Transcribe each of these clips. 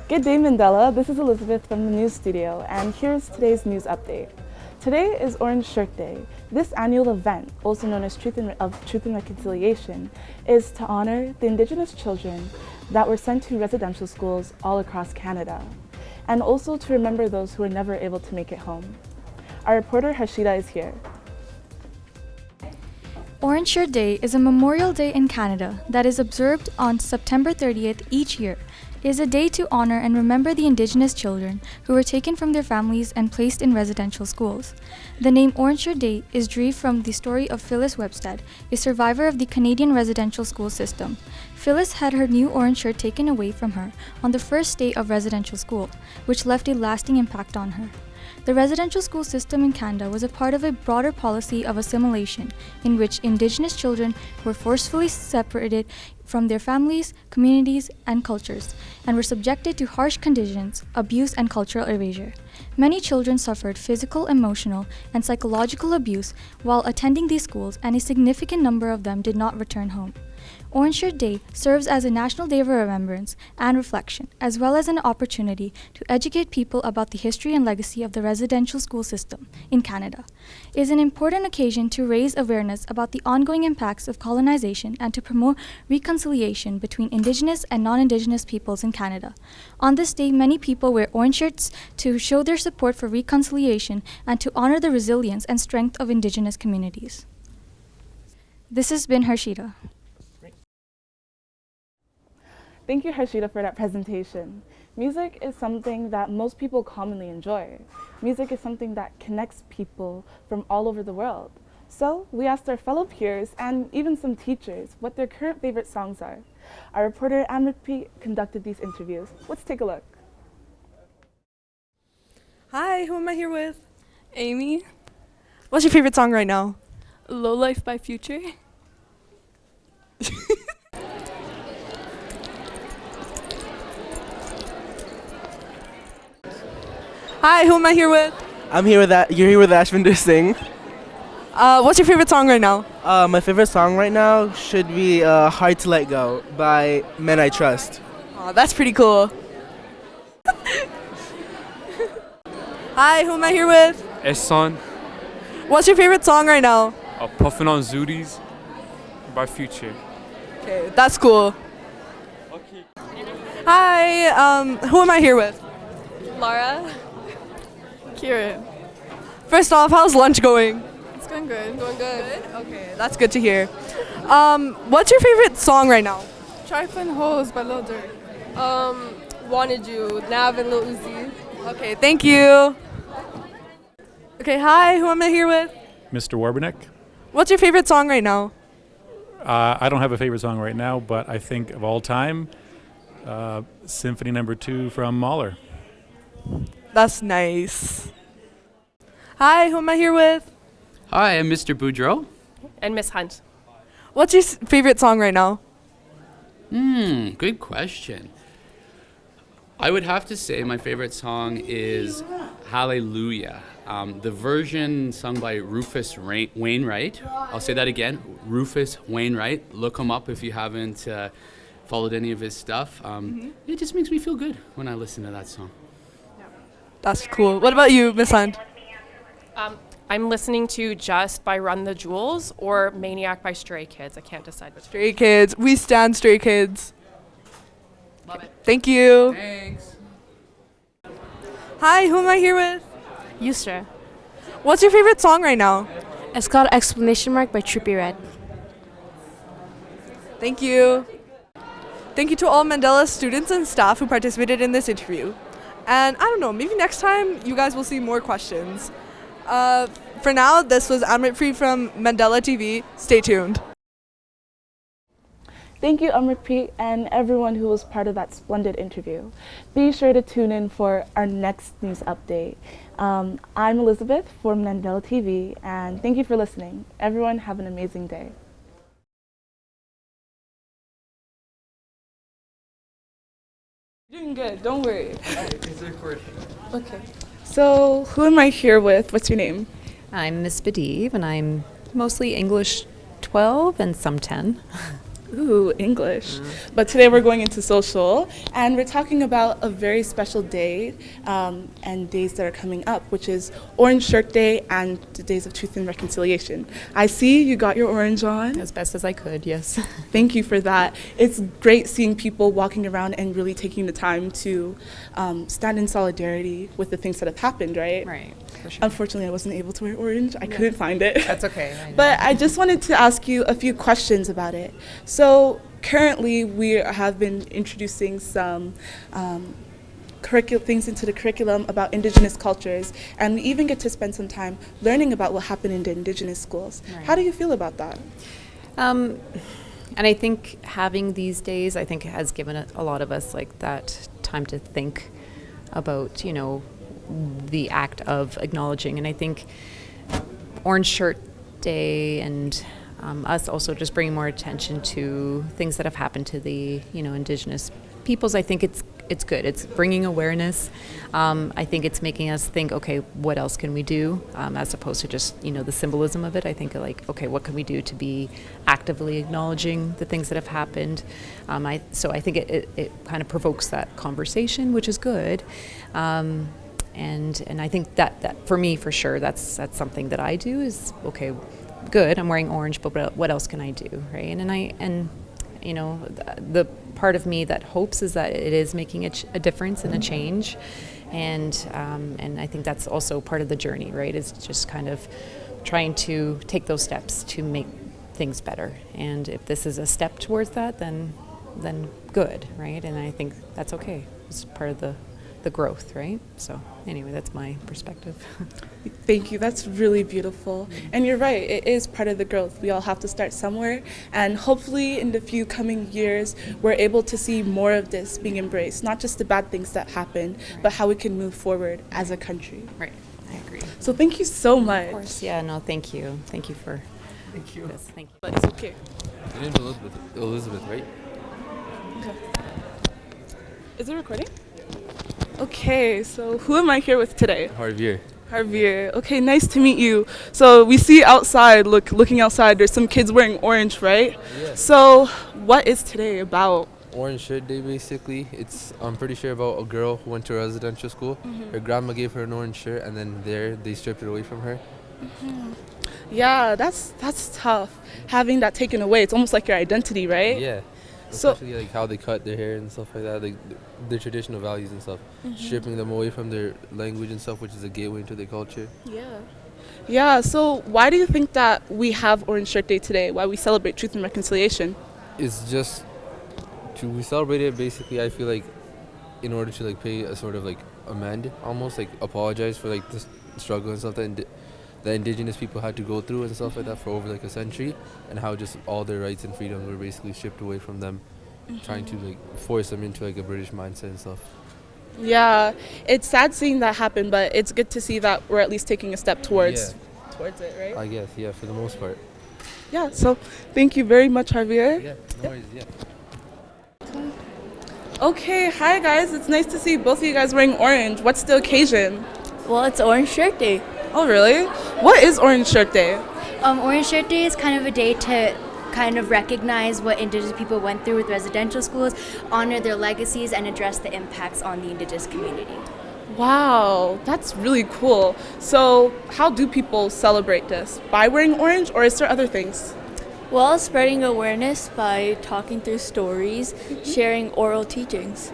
Good day, Mandela. This is Elizabeth from the news studio, and here's today's news update. Today is Orange Shirt Day. This annual event, also known as Truth and Reconciliation, is to honor the Indigenous children that were sent to residential schools all across Canada, and also to remember those who were never able to make it home. Our reporter Harshita is here. Orange Shirt Day is a Memorial Day in Canada that is observed on September 30th each year. It is a day to honor and remember the Indigenous children who were taken from their families and placed in residential schools. The name Orange Shirt Day is derived from the story of Phyllis Webstad, a survivor of the Canadian residential school system. Phyllis had her new orange shirt taken away from her on the first day of residential school, which left a lasting impact on her. The residential school system in Canada was a part of a broader policy of assimilation in which Indigenous children were forcefully separated from their families, communities, and cultures, and were subjected to harsh conditions, abuse, and cultural erasure. Many children suffered physical, emotional, and psychological abuse while attending these schools, and a significant number of them did not return home. Orange Shirt Day serves as a national day of remembrance and reflection, as well as an opportunity to educate people about the history and legacy of the residential school system in Canada. It is an important occasion to raise awareness about the ongoing impacts of colonization and to promote reconciliation between Indigenous and non-Indigenous peoples in Canada. On this day, many people wear orange shirts to show their support for reconciliation and to honor the resilience and strength of Indigenous communities. This has been Harshita. Thank you, Harshita, for that presentation. Music is something that most people commonly enjoy. Music is something that connects people from all over the world. So we asked our fellow peers and even some teachers what their current favorite songs are. Our reporter Amrit conducted these interviews. Let's take a look. Hi, who am I here with? Amy, What's your favorite song right now? Low Life by Future. Hi, who am I here with? You're here with Ashvinder Singh. What's your favorite song right now? My favorite song right now should be Hard to Let Go by Men I Trust. Aw, that's pretty cool. Hi, who am I here with? Ehsan, What's your favorite song right now? Puffin' on Zooties by Future. Okay, that's cool. Okay. Hi, who am I here with? Laura. Kieran. First off, how's lunch going? It's going good. Going good. Okay, that's good to hear. What's your favorite song right now? Trifling Hoes by Lil Durk. Wanted You, Nav and Lil Uzi. Okay, thank you. Okay, hi, who am I here with? Mr. Warbenek. What's your favorite song right now? I don't have a favorite song right now, but I think of all time, Symphony No. 2 from Mahler. That's nice. Hi, who am I here with? Hi, I'm Mr. Boudreau. And Miss Hunt. What's your favorite song right now? Good question. I would have to say my favorite song is Hallelujah. The version sung by Rufus Wainwright. I'll say that again, Rufus Wainwright. Look him up if you haven't followed any of his stuff. It just makes me feel good when I listen to that song. That's cool. What about you, Miss Hunt? I'm listening to Just by Run the Jewels or Maniac by Stray Kids. I can't decide which. Stray Kids. We stand Stray Kids. Love it. Thank you. Thanks. Hi, who am I here with? Yusra. What's your favorite song right now? It's called Explanation Mark by Trippie Redd. Thank you. Thank you to all Mandela students and staff who participated in this interview. And I don't know, maybe next time you guys will see more questions. For now, this was Amrit from Mandela TV. Stay tuned. Thank you, Amrit, and everyone who was part of that splendid interview. Be sure to tune in for our next news update. I'm Elizabeth for Mandela TV, and thank you for listening. Everyone have an amazing day. Doing good, don't worry. It's recording. Okay. So, who am I here with? What's your name? I'm Miss Badiv, and I'm mostly English 12 and some 10. Ooh, English. But today we're going into social, and we're talking about a very special day and days that are coming up, which is Orange Shirt Day and the Days of Truth and Reconciliation. I see you got your orange on. As best as I could, yes. Thank you for that. It's great seeing people walking around and really taking the time to stand in solidarity with the things that have happened, right? Right, for sure. Unfortunately, I wasn't able to wear orange. I couldn't find it. That's okay. But I just wanted to ask you a few questions about it. So currently, we have been introducing some things into the curriculum about Indigenous cultures, and we even get to spend some time learning about what happened in the Indigenous schools. Right. How do you feel about that? And I think having these days, I think has given a lot of us like that time to think about, you know, the act of acknowledging. And I think Orange Shirt Day and us also just bringing more attention to things that have happened to the, you know, Indigenous peoples. I think it's good. It's bringing awareness. I think it's making us think, okay, what else can we do, as opposed to just, you know, the symbolism of it. I think like, okay, what can we do to be actively acknowledging the things that have happened? So I think it kind of provokes that conversation, which is good. And I think that for me, for sure, that's something that I do is, okay, good, I'm wearing orange, but what else can I do, right? And you know, the part of me that hopes is that it is making a difference and a change, and I think that's also part of the journey, right? Is just kind of trying to take those steps to make things better. And if this is a step towards that, then good, right? And I think that's okay. It's part of the growth, right? So anyway, that's my perspective. Thank you. That's really beautiful. And you're right, it is part of the growth. We all have to start somewhere, and hopefully in the few coming years, we're able to see more of this being embraced, not just the bad things that happen, but how we can move forward as a country. Right, I agree. So thank you so much. Of course, yeah, no, thank you. Thank you for Thank you. this. Thank you. But it's okay. Your name's Elizabeth, right? Okay. Is it recording? Okay, so who am I here with today? Javier. Javier. Okay, nice to meet you. So we see outside, looking outside, there's some kids wearing orange, right? Yeah. So what is today about? Orange Shirt Day, basically. I'm pretty sure about a girl who went to a residential school. Her grandma gave her an orange shirt, and then they stripped it away from her. Yeah, that's tough. Having that taken away, it's almost like your identity, right? Yeah. So- Especially like how they cut their hair and stuff like that, like their traditional values and stuff. Stripping them away from their language and stuff, which is a gateway into their culture. Yeah. Yeah, so why do you think that we have Orange Shirt Day today? Why we celebrate truth and reconciliation? It's just we celebrate it basically. I feel like in order to like pay a sort of like amend, almost like apologize for like the struggle and stuff that the Indigenous people had to go through and stuff like that for over like a century, and how just all their rights and freedoms were basically stripped away from them, trying to like force them into like a British mindset and stuff. Yeah, it's sad seeing that happen, but it's good to see that we're at least taking a step towards it, right? I guess, yeah, for the most part. Yeah, so thank you very much, Javier. Yeah, no worries, yeah. Okay, hi guys, it's nice to see both of you guys wearing orange. What's the occasion? Well, it's Orange Shirt Day. Oh, really? What is Orange Shirt Day? Orange Shirt Day is kind of a day to kind of recognize what Indigenous people went through with residential schools, honor their legacies, and address the impacts on the Indigenous community. Wow, that's really cool. So how do people celebrate this? By wearing orange, or is there other things? Well, spreading awareness by talking through stories, sharing oral teachings.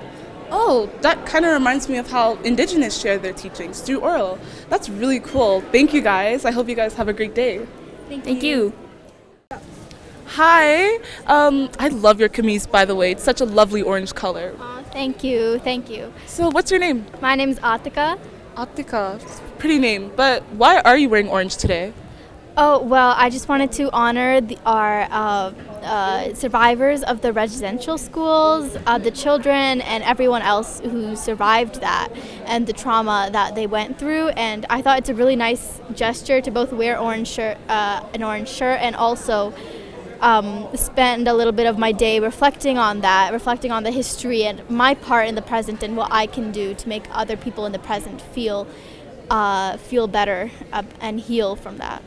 Oh, that kind of reminds me of how Indigenous share their teachings through oral. That's really cool. Thank you guys. I hope you guys have a great day. Thank you. Hi. I love your camise, by the way. It's such a lovely orange color. Thank you, thank you. So what's your name? My name's Atika. Atika. Pretty name. But why are you wearing orange today? Oh, well, I just wanted to honor our survivors of the residential schools, the children, and everyone else who survived that and the trauma that they went through. And I thought it's a really nice gesture to both wear an orange shirt and also spend a little bit of my day reflecting on the history and my part in the present and what I can do to make other people in the present feel better and heal from that.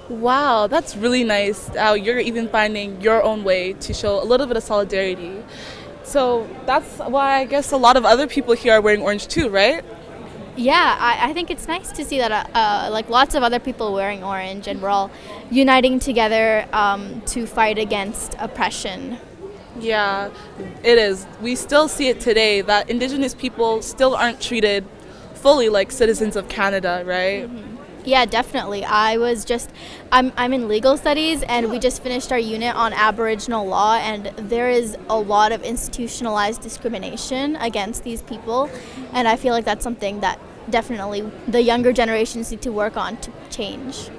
Wow, that's really nice how you're even finding your own way to show a little bit of solidarity. So that's why I guess a lot of other people here are wearing orange too, right? Yeah, I think it's nice to see that like lots of other people wearing orange, and we're all uniting together to fight against oppression. Yeah, it is. We still see it today that Indigenous people still aren't treated fully like citizens of Canada, right? Yeah, definitely. I'm in legal studies, and we just finished our unit on Aboriginal law, and there is a lot of institutionalized discrimination against these people, and I feel like that's something that definitely the younger generations need to work on to change.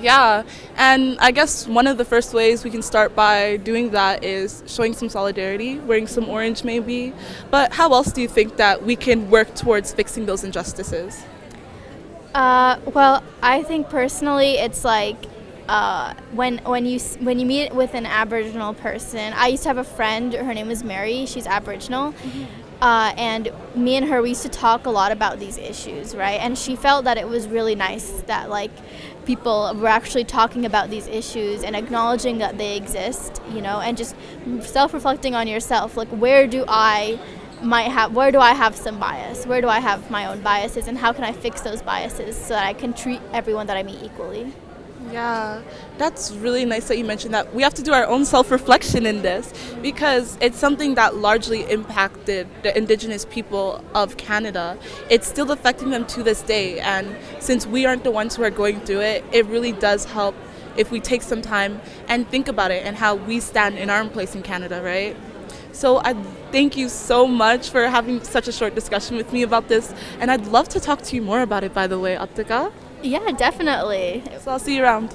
Yeah, and I guess one of the first ways we can start by doing that is showing some solidarity, wearing some orange maybe. But how else do you think that we can work towards fixing those injustices? Well, I think personally, it's like when you meet with an Aboriginal person. I used to have a friend. Her name was Mary. She's Aboriginal, and me and her, we used to talk a lot about these issues, right? And she felt that it was really nice that like people were actually talking about these issues and acknowledging that they exist, and just self-reflecting on yourself, like where do I have some bias? Where do I have my own biases, and how can I fix those biases so that I can treat everyone that I meet equally? Yeah, that's really nice that you mentioned that. We have to do our own self-reflection in this because it's something that largely impacted the Indigenous people of Canada. It's still affecting them to this day, and since we aren't the ones who are going through it, it really does help if we take some time and think about it and how we stand in our own place in Canada, right? So I thank you so much for having such a short discussion with me about this, and I'd love to talk to you more about it, by the way, Aptika. Yeah, definitely. So I'll see you around.